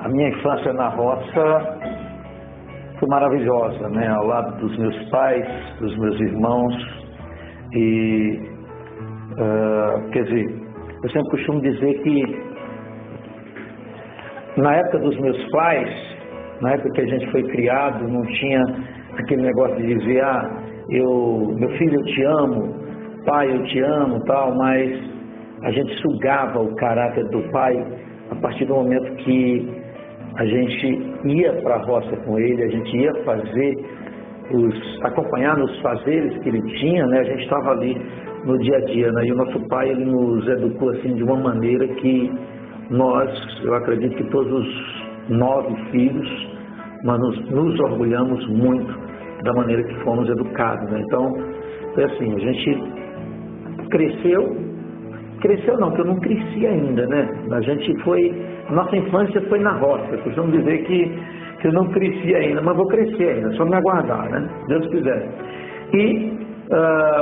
A minha infância na roça foi maravilhosa, né? Ao lado dos meus pais, dos meus irmãos. E, quer dizer, eu sempre costumo dizer que na época dos meus pais, na época que a gente foi criado, não tinha aquele negócio de dizer, meu filho, eu te amo, pai, eu te amo, tal, mas a gente sugava o caráter do pai a partir do momento que a gente ia para a roça com ele, a gente ia acompanhar nos fazeres que ele tinha, né? A gente estava ali no dia a dia, né? E o nosso pai, ele nos educou assim de uma maneira que eu acredito que todos os 9 filhos, nos orgulhamos muito da maneira que fomos educados, né? Então, foi assim, a gente cresceu não, que eu não cresci ainda, né? Nossa infância foi na roça. Eu costumo dizer que eu não cresci ainda, mas vou crescer ainda, só me aguardar, né? Deus quiser. E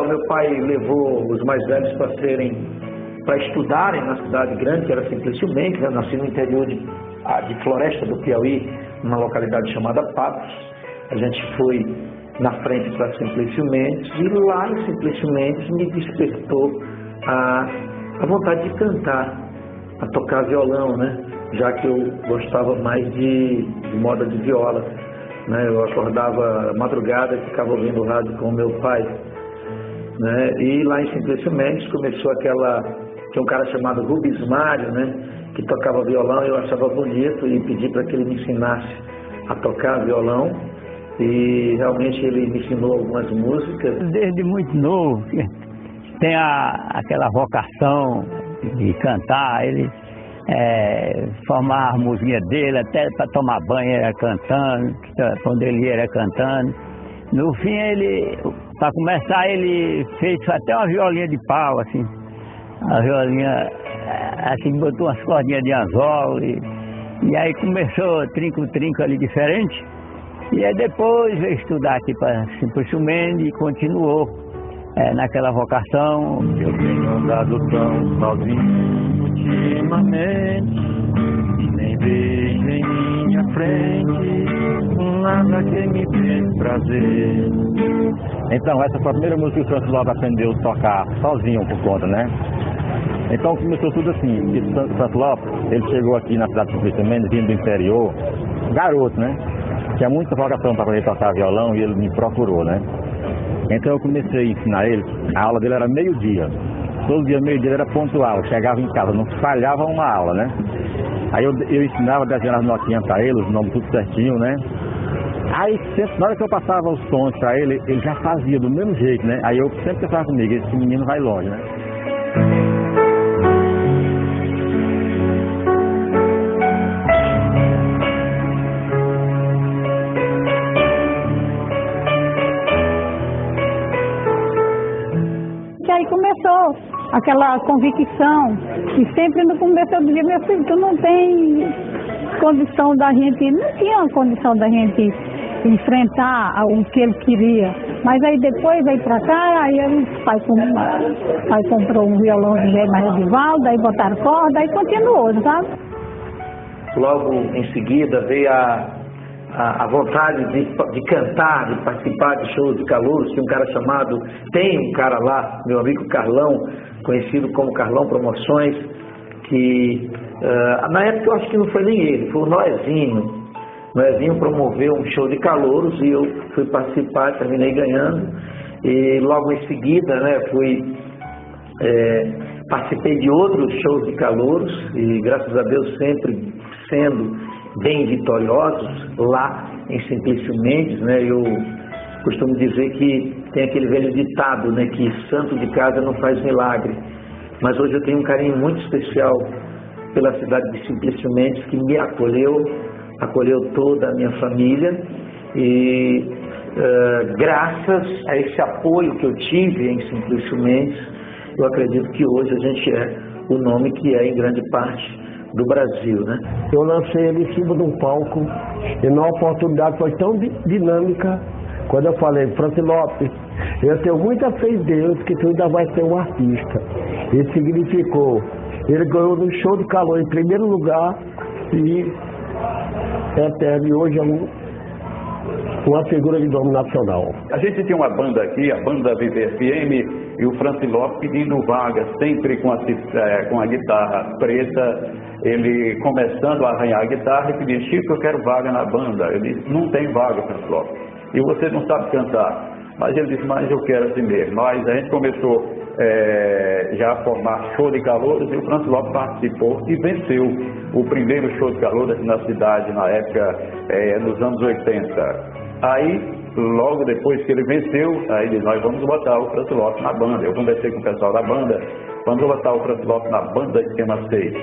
o meu pai levou os mais velhos para estudarem na cidade grande, que era Simplício Mendes, né? Eu nasci no interior de Floresta do Piauí, numa localidade chamada Patos. A gente foi na frente para Simplício Mendes, e lá em Simplício Mendes me despertou a vontade de cantar, a tocar violão, né? Já que eu gostava mais de moda de viola, né? Eu acordava madrugada e ficava ouvindo o rádio com o meu pai, né? E lá em Simplício Mendes começou tinha um cara chamado Rubens Mário, né? Que tocava violão, e eu achava bonito e pedi para que ele me ensinasse a tocar violão, e realmente ele me ensinou algumas músicas. Desde muito novo tem aquela vocação de cantar. Ele formar a musiquinha dele, até para tomar banho era cantando, quando ele ia era cantando. No fim, para começar, ele fez até uma violinha de pau, assim. A violinha, assim, botou umas cordinhas de anzol, e aí começou trinco ali diferente. E aí depois veio estudar aqui para Simplício Mendes e continuou naquela vocação. Eu tenho andado tão sozinho ultimamente, e nem vejo em minha frente nada que me dê prazer. Então, essa foi a primeira música que o Santo Lopes aprendeu a tocar sozinho por conta, né? Então começou tudo assim. O Santo Lopes, ele chegou aqui na cidade de Simplício Mendes, vindo do interior, garoto, né? Tinha muita vocação para poder tocar violão, e ele me procurou, né? Então eu comecei a ensinar ele. A aula dele era meio-dia. Todo dia, meio-dia, era pontual. Eu chegava em casa, não falhava uma aula, né? Aí eu ensinava, desenhando as notinhas para ele, os nomes tudo certinho, né? Aí, sempre, na hora que eu passava os tons para ele, ele já fazia do mesmo jeito, né? Aí eu sempre pensava comigo, esse menino vai longe, né? Aí começou aquela convicção, e sempre no começo eu dizia, meu filho, tu não tem condição da gente, não tinha condição da gente enfrentar o que ele queria. Mas aí depois veio pra cá, aí o pai comprou um violão de Zé Maria de Valda, aí botaram corda, aí continuou, sabe? Logo em seguida veio a vontade de cantar, de participar de shows de calouros. Tem um cara lá, meu amigo Carlão, conhecido como Carlão Promoções, que na época eu acho que não foi nem ele, foi o Noezinho. Noezinho promoveu um show de calouros e eu fui participar, terminei ganhando. E logo em seguida, né, participei de outros shows de calouros, e graças a Deus sempre sendo bem vitoriosos lá em Simplício Mendes, né? Eu costumo dizer que tem aquele velho ditado, né, que santo de casa não faz milagre, mas hoje eu tenho um carinho muito especial pela cidade de Simplício Mendes, que me acolheu toda a minha família, e graças a esse apoio que eu tive em Simplício Mendes, eu acredito que hoje a gente é o nome que é em grande parte do Brasil, né? Eu lancei ele em cima de um palco, e na oportunidade foi tão dinâmica, quando eu falei, Francis Lopes, eu tenho muita fé em Deus que tu ainda vai ser um artista. Isso significou, ele ganhou no show de calor em primeiro lugar, e eterno, e hoje é uma figura de nome nacional. A gente tinha uma banda aqui, a banda VVFM, e o Francilop pedindo vaga, sempre com a guitarra preta, ele começando a arranhar a guitarra e pedindo: Chico, eu quero vaga na banda. Eu disse: não tem vaga, Francilop, e você não sabe cantar. Mas ele disse: mas eu quero assim mesmo. Mas a gente começou já a formar show de calouros, e o Francilop participou e venceu o primeiro show de calouros na cidade, na época, nos anos 80. Aí, logo depois que ele venceu, aí ele disse: nós vamos botar o Francilop na banda. Eu conversei com o pessoal da banda: vamos botar o Francilop na banda Esquema 6.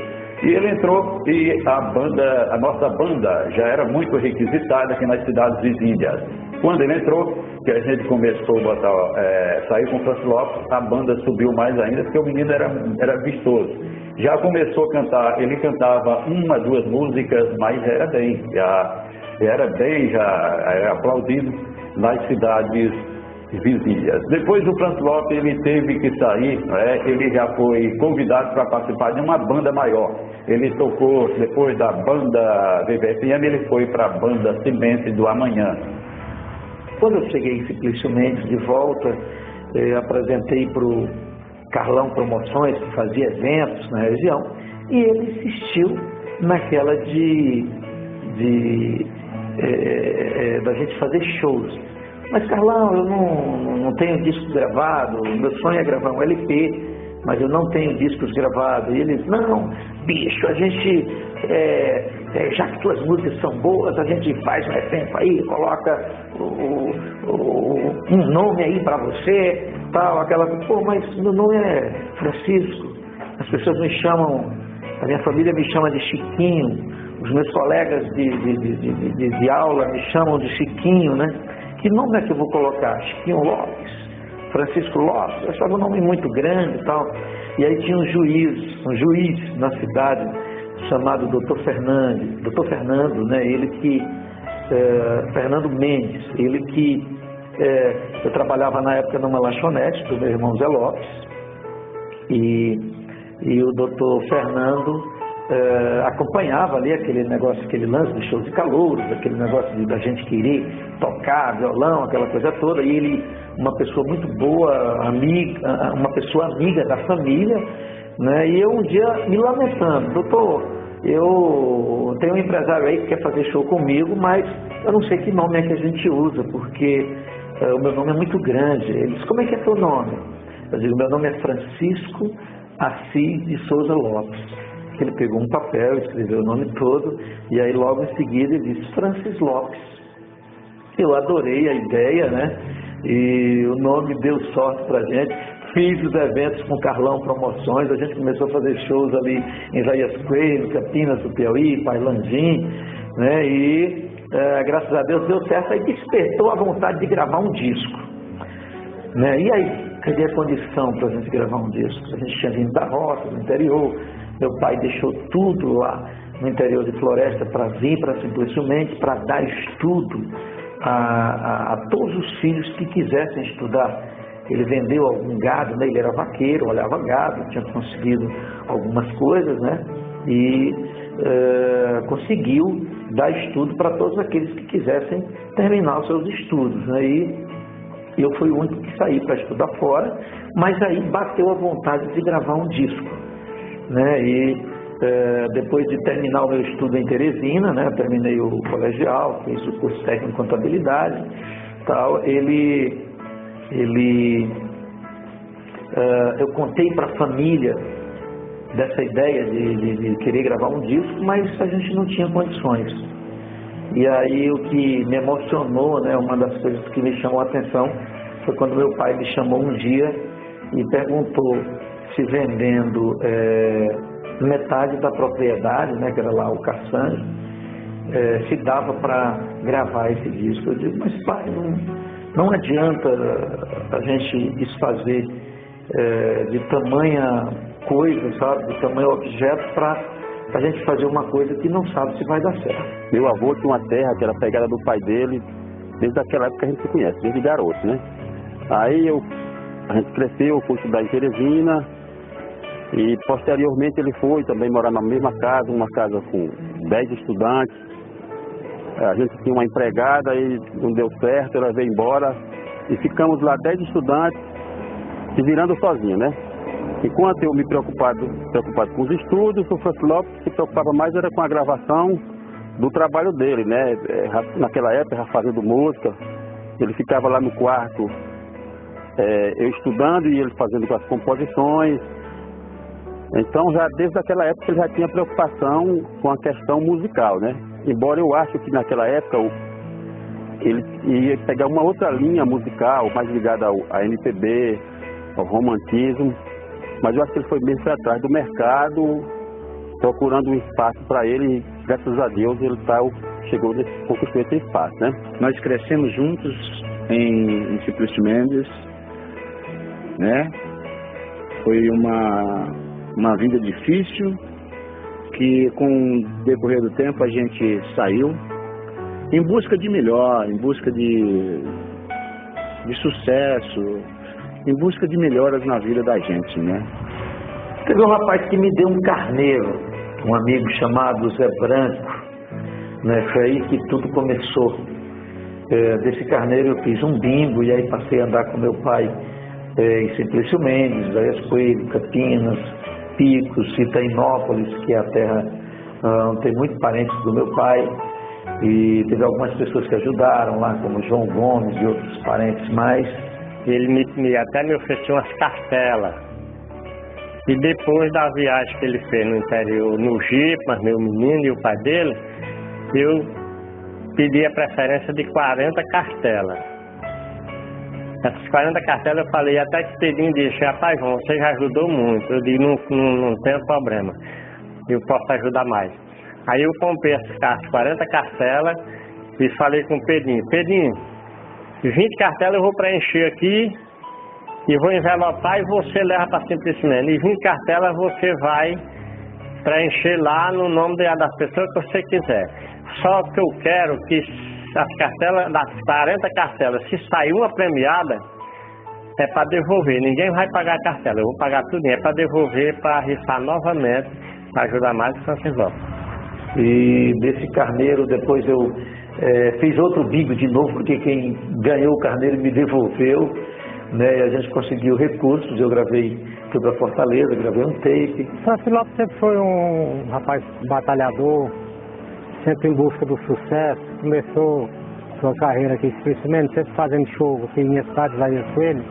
E ele entrou, e a nossa banda já era muito requisitada aqui nas cidades vizinhas. Quando ele entrou, que a gente começou a botar, sair com o Francilop, a banda subiu mais ainda, porque o menino era vistoso. Já começou a cantar, ele cantava uma, duas músicas, mas era bem, já era aplaudido nas cidades vizinhas. Depois o Francilop, ele teve que sair, ele já foi convidado para participar de uma banda maior. Ele tocou, depois da banda VVFM, ele foi para a banda Semente do Amanhã. Quando eu cheguei em Simplício Mendes de volta, apresentei para o Carlão Promoções, que fazia eventos na região, e ele insistiu naquela da gente fazer shows. Mas, Carlão, eu não tenho disco gravado, meu sonho é gravar um LP, mas eu não tenho discos gravados. E eles: não, bicho, a gente, já que tuas músicas são boas, a gente faz um evento aí, coloca um nome aí pra você, tal, aquela coisa. Pô, mas meu nome é Francisco, as pessoas me chamam, a minha família me chama de Chiquinho, os meus colegas de aula me chamam de Chiquinho, né? Que nome é que eu vou colocar? Chiquinho Lopes? Francisco Lopes? Eu achava um nome muito grande e tal. E aí tinha um juiz na cidade, chamado Dr. Fernando, né? Ele que, Fernando Mendes, ele que, eu trabalhava na época numa lanchonete do meu irmão Zé Lopes, e o Dr. Fernando acompanhava ali aquele negócio, aquele lance de shows de calouros, aquele negócio da gente querer tocar violão, aquela coisa toda. E ele, uma pessoa muito boa, uma pessoa amiga da família, né? E eu um dia me lamentando: doutor, eu tenho um empresário aí que quer fazer show comigo, mas eu não sei que nome é que a gente usa, porque o meu nome é muito grande. Ele disse: como é que é teu nome? Eu digo: meu nome é Francisco Assis de Souza Lopes. Ele pegou um papel, escreveu o nome todo, e aí logo em seguida ele disse: Francis Lopes. Eu adorei a ideia, né? E o nome deu sorte pra gente. Fiz os eventos com Carlão Promoções, a gente começou a fazer shows ali em Jaias Coelho, Campinas do Piauí, Pailandim, né? E graças a Deus deu certo, aí despertou a vontade de gravar um disco, né? E aí, cadê a condição para a gente gravar um disco? A gente tinha vindo da roça, do interior. Meu pai deixou tudo lá no interior de Floresta para vir para Simplício Mendes, para dar estudo a todos os filhos que quisessem estudar. Ele vendeu algum gado, né? Ele era vaqueiro, olhava gado, tinha conseguido algumas coisas, né? E conseguiu dar estudo para todos aqueles que quisessem terminar os seus estudos, né? E eu fui o único que saí para estudar fora, mas aí bateu a vontade de gravar um disco, né? E depois de terminar o meu estudo em Teresina, né? Eu terminei o colegial, fiz o curso técnico em contabilidade, tal. Eu contei para a família dessa ideia de querer gravar um disco, mas a gente não tinha condições. E aí o que me emocionou, né? Uma das coisas que me chamou a atenção foi quando meu pai me chamou um dia e perguntou se vendendo metade da propriedade, né, que era lá o Caçanjo, se dava para gravar esse disco. Eu digo: mas pai, não adianta a gente desfazer de tamanha coisa, sabe, de tamanho objeto, para a gente fazer uma coisa que não sabe se vai dar certo. Meu avô tinha uma terra que era pegada do pai dele, desde aquela época que a gente se conhece, desde garoto, né? Aí a gente cresceu, fui estudar em Teresina, E posteriormente ele foi também morar na mesma casa, uma casa com 10 estudantes. A gente tinha uma empregada e não deu certo, ela veio embora. E ficamos lá 10 estudantes, se virando sozinho, né? Enquanto eu me preocupado com os estudos, o Francis Lopes se preocupava mais era com a gravação do trabalho dele, né? Naquela época, fazendo música, ele ficava lá no quarto, eu estudando e ele fazendo as composições. Então, já desde aquela época, ele já tinha preocupação com a questão musical, né? Embora eu acho que naquela época ele ia pegar uma outra linha musical, mais ligada à MPB, ao romantismo, mas eu acho que ele foi mesmo atrás do mercado, procurando um espaço para ele, e graças a Deus ele conquistou esse espaço, né? Nós crescemos juntos em Simplício Mendes, né? Foi uma vida difícil, que com o decorrer do tempo a gente saiu em busca de melhor, em busca de sucesso, em busca de melhoras na vida da gente, né? Teve um rapaz que me deu um carneiro, um amigo chamado Zé Branco, né? Foi aí que tudo começou. Desse carneiro eu fiz um bingo e aí passei a andar com meu pai em Simplício Mendes, Aias Coelho, Campinas, Picos, Itainópolis, que é a terra onde tem muitos parentes do meu pai, e teve algumas pessoas que ajudaram lá, como João Gomes e outros parentes mais. Ele até me ofereceu umas cartelas. E depois da viagem que ele fez no interior, no Jeep, mas meu menino e o pai dele, eu pedi a preferência de 40 cartelas. Essas 40 cartelas eu falei, até que Pedrinho disse, rapaz, João, você já ajudou muito. Eu digo, não tem problema, eu posso ajudar mais. Aí eu comprei essas 40 cartelas e falei com o Pedrinho, 20 cartelas eu vou preencher aqui e vou envelopar e você leva para Simplesmente. E 20 cartelas você vai preencher lá no nome das pessoas que você quiser. Só que eu quero que as cartelas, das 40 cartelas, se sair uma premiada, é para devolver. Ninguém vai pagar a cartela, eu vou pagar tudo. É para devolver, para rifar novamente, para ajudar mais o Francis Lopes. E desse carneiro, depois eu fiz outro bingo de novo, porque quem ganhou o carneiro me devolveu, né? E a gente conseguiu recursos, eu gravei fui para Fortaleza, gravei um tape. Francis Lopes sempre foi um rapaz batalhador, sempre em busca do sucesso. Começou sua carreira aqui, especialmente sempre fazendo show aqui em minhas cidades, aí com ele,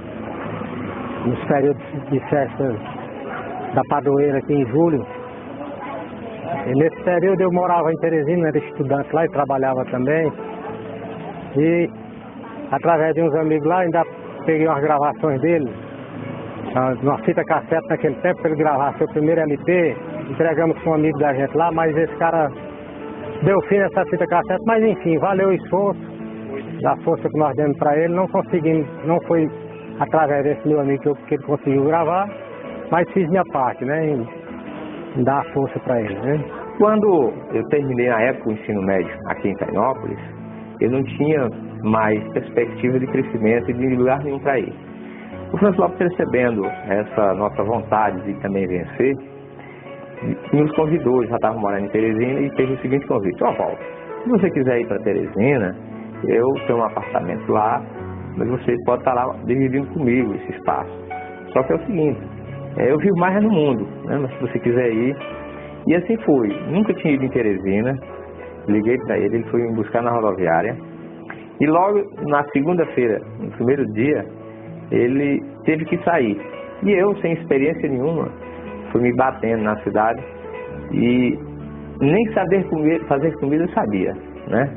nos períodos de festas da Padroeira aqui em julho. E nesse período eu morava em Teresina, era estudante lá e trabalhava também. E através de uns amigos lá, ainda peguei umas gravações dele, numa fita cassete naquele tempo, para ele gravar seu primeiro LP. Entregamos com um amigo da gente lá, mas esse cara deu fim nessa fita cassete. Mas enfim, valeu o esforço, da força que nós demos para ele. Não conseguimos, não foi através desse meu amigo que ele conseguiu gravar, mas fiz minha parte, né? Em dar a força para ele, né? Quando eu terminei na época o ensino médio aqui em Itainópolis, eu não tinha mais perspectiva de crescimento e de lugar nenhum para ir. O Francis Lopes, percebendo essa nossa vontade de também vencer, nos convidou, já estava morando em Teresina, e fez o seguinte convite: Paulo, se você quiser ir para Teresina, eu tenho um apartamento lá, mas você pode estar lá dividindo comigo esse espaço. Só que é o seguinte, eu vivo mais no mundo, né? Mas se você quiser ir. E assim foi. Nunca tinha ido em Teresina. Liguei para ele, ele foi me buscar na rodoviária. E logo na segunda-feira, no primeiro dia, ele teve que sair. E eu, sem experiência nenhuma, fui me batendo na cidade. E nem saber fazer comida eu sabia, né?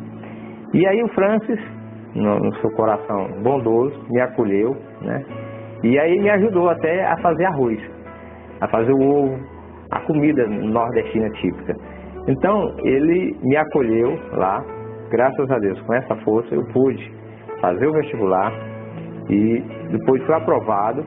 E aí o Francis, no seu coração bondoso, me acolheu, né? E aí me ajudou até a fazer arroz, a fazer o ovo, a comida nordestina típica. Então ele me acolheu lá, graças a Deus, com essa força eu pude fazer o vestibular e depois fui aprovado